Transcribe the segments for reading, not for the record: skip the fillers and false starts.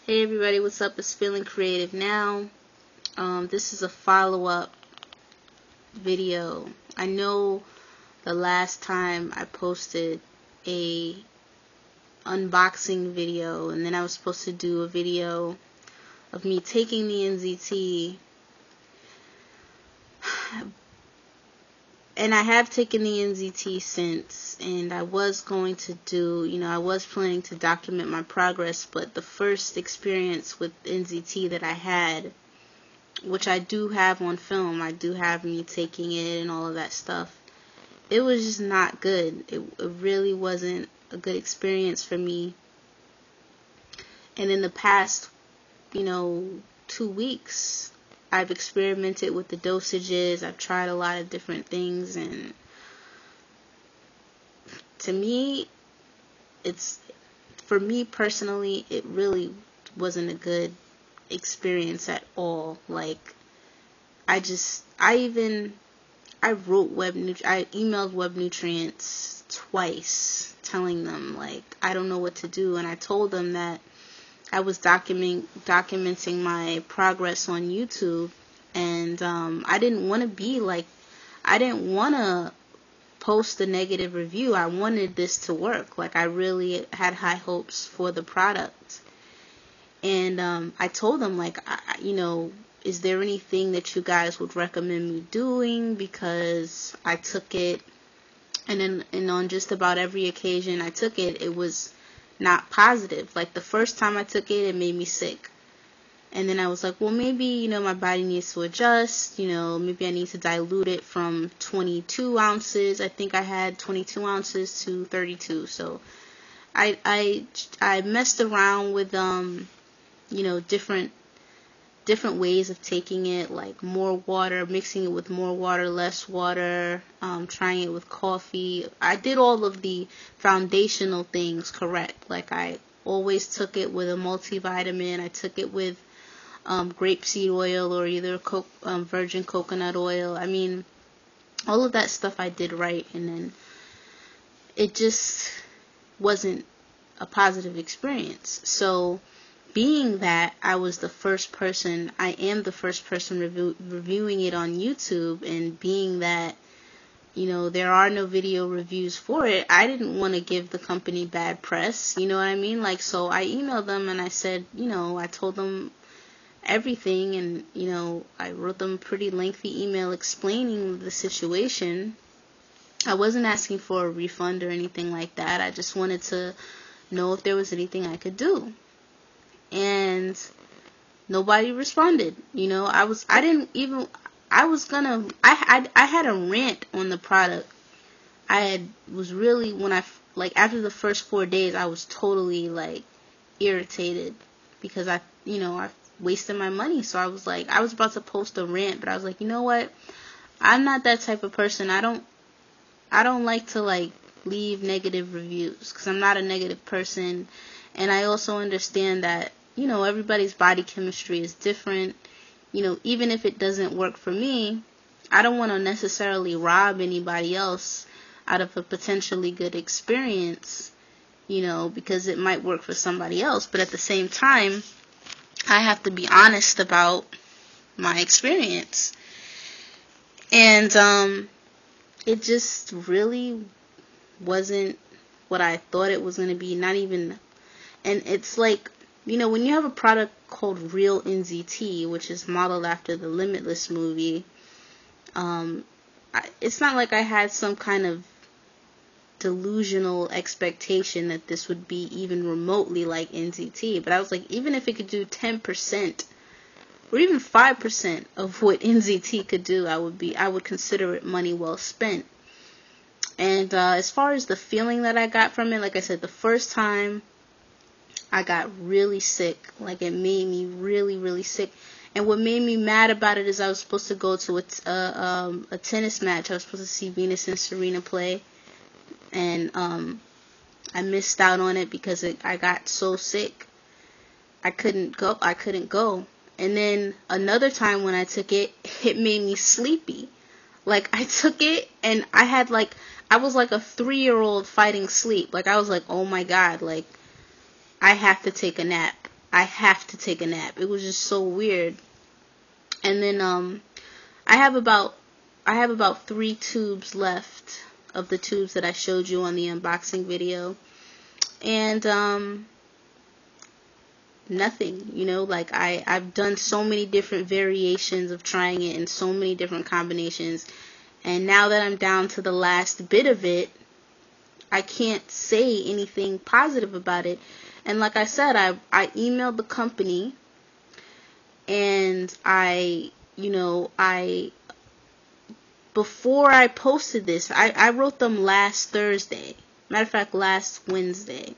Hey everybody, what's up? It's Feeling Creative Now. This is a follow-up video. I know the last time I posted a unboxing video, and then I was supposed to do a video of me taking the NZT, and I have taken the NZT since, and I was going to do, I was planning to document my progress, but the first experience with NZT that I had, which I do have on film, I do have me taking it and all of that stuff, it was just not good. It really wasn't a good experience for me. And in the past, 2 weeks, I've experimented with the dosages. I've tried a lot of different things, and to me, for me personally, it really wasn't a good experience at all. Like, I emailed Webnutrients twice, telling them, like, I don't know what to do, and I told them that I was documenting my progress on YouTube, and I didn't want to post a negative review. I wanted this to work. Like, I really had high hopes for the product, and I told them, like, is there anything that you guys would recommend me doing? Because I took it, and on just about every occasion I took it, it was not positive. Like, the first time I took it, it made me sick. And then I was like, well, maybe, my body needs to adjust. Maybe I need to dilute it from 22 ounces. I think I had 22 ounces to 32. So I messed around with, different ways of taking it, like more water, mixing it with more water, less water, trying it with coffee. I did all of the foundational things correct. Like, I always took it with a multivitamin. I took it with grapeseed oil or either virgin coconut oil. I mean, all of that stuff I did right, and then it just wasn't a positive experience. So, being that I am the first person reviewing it on YouTube, and being that, there are no video reviews for it, I didn't want to give the company bad press, you know what I mean? Like, so I emailed them and I said, I told them everything, and, I wrote them a pretty lengthy email explaining the situation. I wasn't asking for a refund or anything like that. I just wanted to know if there was anything I could do. And nobody responded. I had a rant on the product. After the first 4 days, I was totally, like, irritated because I wasted my money. So I was about to post a rant, but I was like, you know what? I'm not that type of person. I don't like to, like, leave negative reviews, because I'm not a negative person. And I also understand that, everybody's body chemistry is different. Even if it doesn't work for me, I don't want to necessarily rob anybody else out of a potentially good experience, because it might work for somebody else. But at the same time, I have to be honest about my experience. And it just really wasn't what I thought it was going to be. Not even. And it's like, when you have a product called Real NZT, which is modeled after the Limitless movie, it's not like I had some kind of delusional expectation that this would be even remotely like NZT. But I was like, even if it could do 10% or even 5% of what NZT could do, I would consider it money well spent. And as far as the feeling that I got from it, like I said, the first time I got really sick. Like, it made me really, really sick. And what made me mad about it is I was supposed to go to a tennis match. I was supposed to see Venus and Serena play, and I missed out on it because I got so sick. I couldn't go. And then another time when I took it, it made me sleepy. Like, I took it and I was like a 3-year-old fighting sleep. Like, I was like, oh my God, like, I have to take a nap. I have to take a nap. It was just so weird. And then I have about 3 tubes left of the tubes that I showed you on the unboxing video. And nothing, like I've done so many different variations of trying it in so many different combinations. And now that I'm down to the last bit of it, I can't say anything positive about it. And like I said, I emailed the company, and before I posted this, I wrote them last Thursday. Matter of fact, last Wednesday.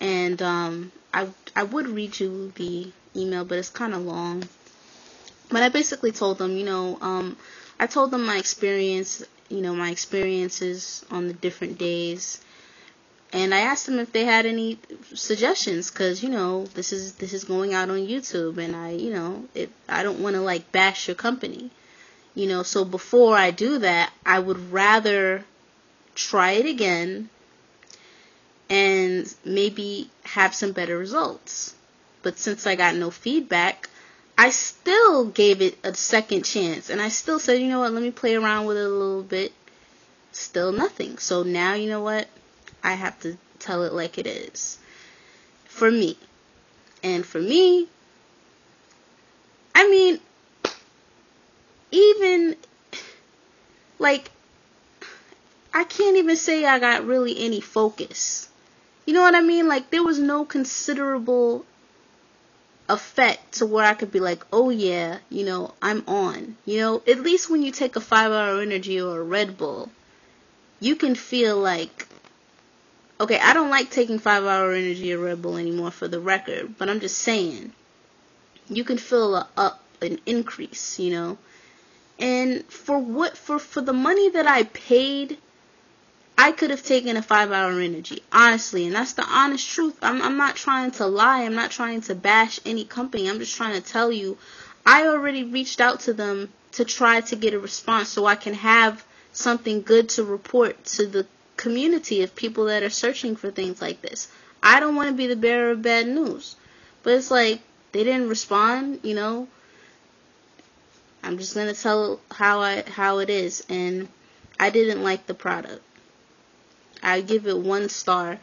And I would read you the email, but it's kind of long. But I basically told them, I told them my experience, my experiences on the different days. And I asked them if they had any suggestions, because, this is going out on YouTube, and I don't want to, like, bash your company. So before I do that, I would rather try it again and maybe have some better results. But since I got no feedback, I still gave it a second chance. And I still said, you know what, let me play around with it a little bit. Still nothing. So now, you know what, I have to tell it like it is. For me. And for me, I mean, even, like, I can't even say I got really any focus. You know what I mean? Like, there was no considerable effect to where I could be like, oh yeah, I'm on. At least when you take a 5-hour energy or a Red Bull, you can feel like, okay, I don't like taking 5-hour energy or Red Bull anymore, for the record, but I'm just saying, you can feel an increase, and for the money that I paid, I could have taken a 5-hour energy, honestly, and that's the honest truth. I'm not trying to lie. I'm not trying to bash any company. I'm just trying to tell you, I already reached out to them to try to get a response so I can have something good to report to the community of people that are searching for things like this. I don't want to be the bearer of bad news, but it's like, they didn't respond, I'm just going to tell how it is, and I didn't like the product. I give it 1 star,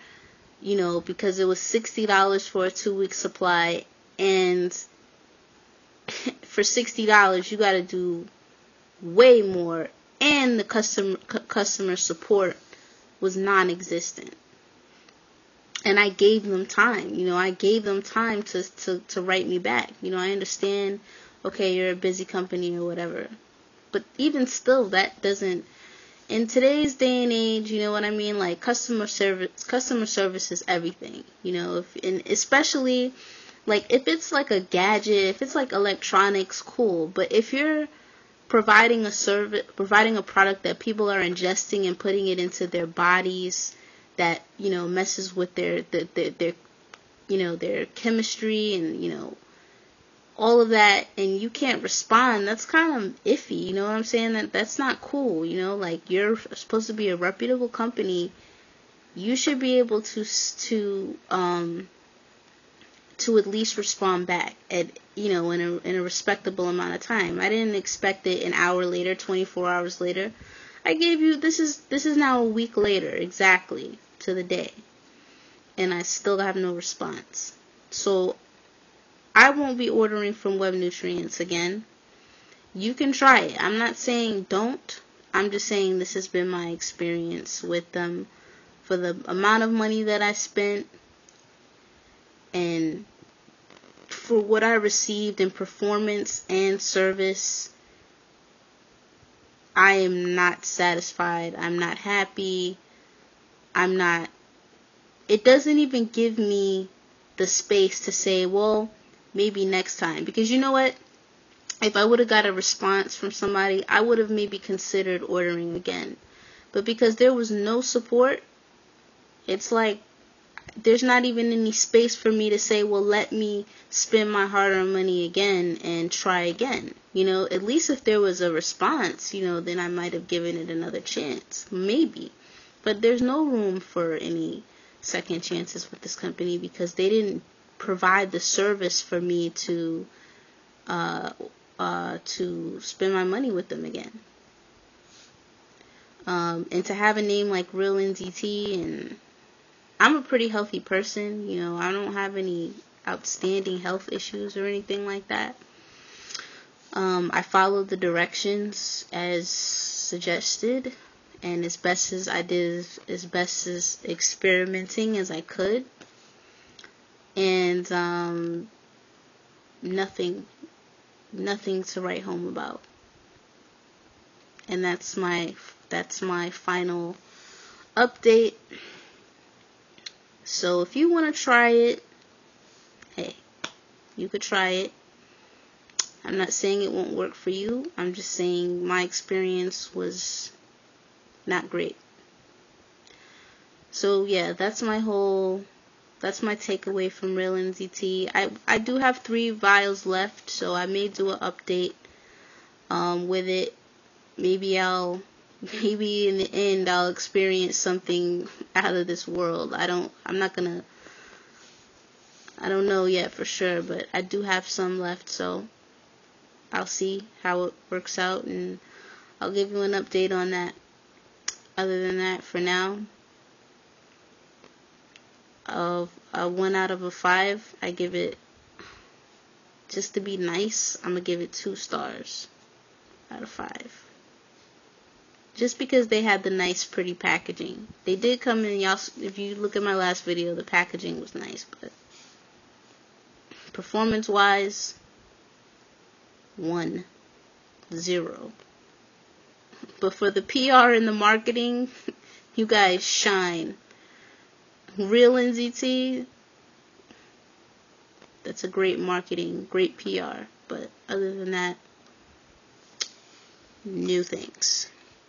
because it was $60 for a 2-week supply, and for $60 you got to do way more, and the customer support was non-existent. And I gave them time, I gave them time to write me back. I understand, okay, you're a busy company or whatever, but even still, that doesn't, in today's day and age, you know what I mean? Like, customer service is everything, and especially, like, if it's like a gadget, if it's like electronics, cool. But if you're providing a product that people are ingesting and putting it into their bodies, that, messes with their chemistry and, all of that, and you can't respond, that's kind of iffy, you know what I'm saying? That's not cool, like, you're supposed to be a reputable company. You should be able to at least respond back at, in a respectable amount of time. I didn't expect it an hour later, 24 hours later. I gave you, this is now a week later, exactly, to the day, and I still have no response. So I won't be ordering from Webnutrients again. You can try it. I'm not saying don't. I'm just saying this has been my experience with them. For the amount of money that I spent, and for what I received in performance and service, I am not satisfied. I'm not happy. It doesn't even give me the space to say, well, maybe next time. Because you know what? If I would have got a response from somebody, I would have maybe considered ordering again. But because there was no support, it's like, there's not even any space for me to say, well, let me spend my hard-earned money again and try again. At least if there was a response, then I might have given it another chance. Maybe. But there's no room for any second chances with this company, because they didn't provide the service for me to spend my money with them again. And to have a name like Real NZT, and I'm a pretty healthy person, you know, I don't have any outstanding health issues or anything like that. I followed the directions as suggested, and as best as I did, as best as experimenting as I could, and nothing to write home about. And that's my final update. So if you want to try it, hey, you could try it. I'm not saying it won't work for you. I'm just saying my experience was not great. So yeah, that's my takeaway from Real NZT. I do have 3 vials left, so I may do an update with it. Maybe in the end I'll experience something out of this world. I don't know yet for sure, but I do have some left, so I'll see how it works out, and I'll give you an update on that. Other than that, for now, of a 1 out of a 5, I give it, just to be nice, I'm gonna give it 2 stars out of 5. Just because they had the nice, pretty packaging. They did come in, y'all. If you look at my last video, the packaging was nice, but performance-wise, 1, 0. But for the PR and the marketing, you guys shine. Real NZT, that's a great marketing, great PR. But other than that, new things.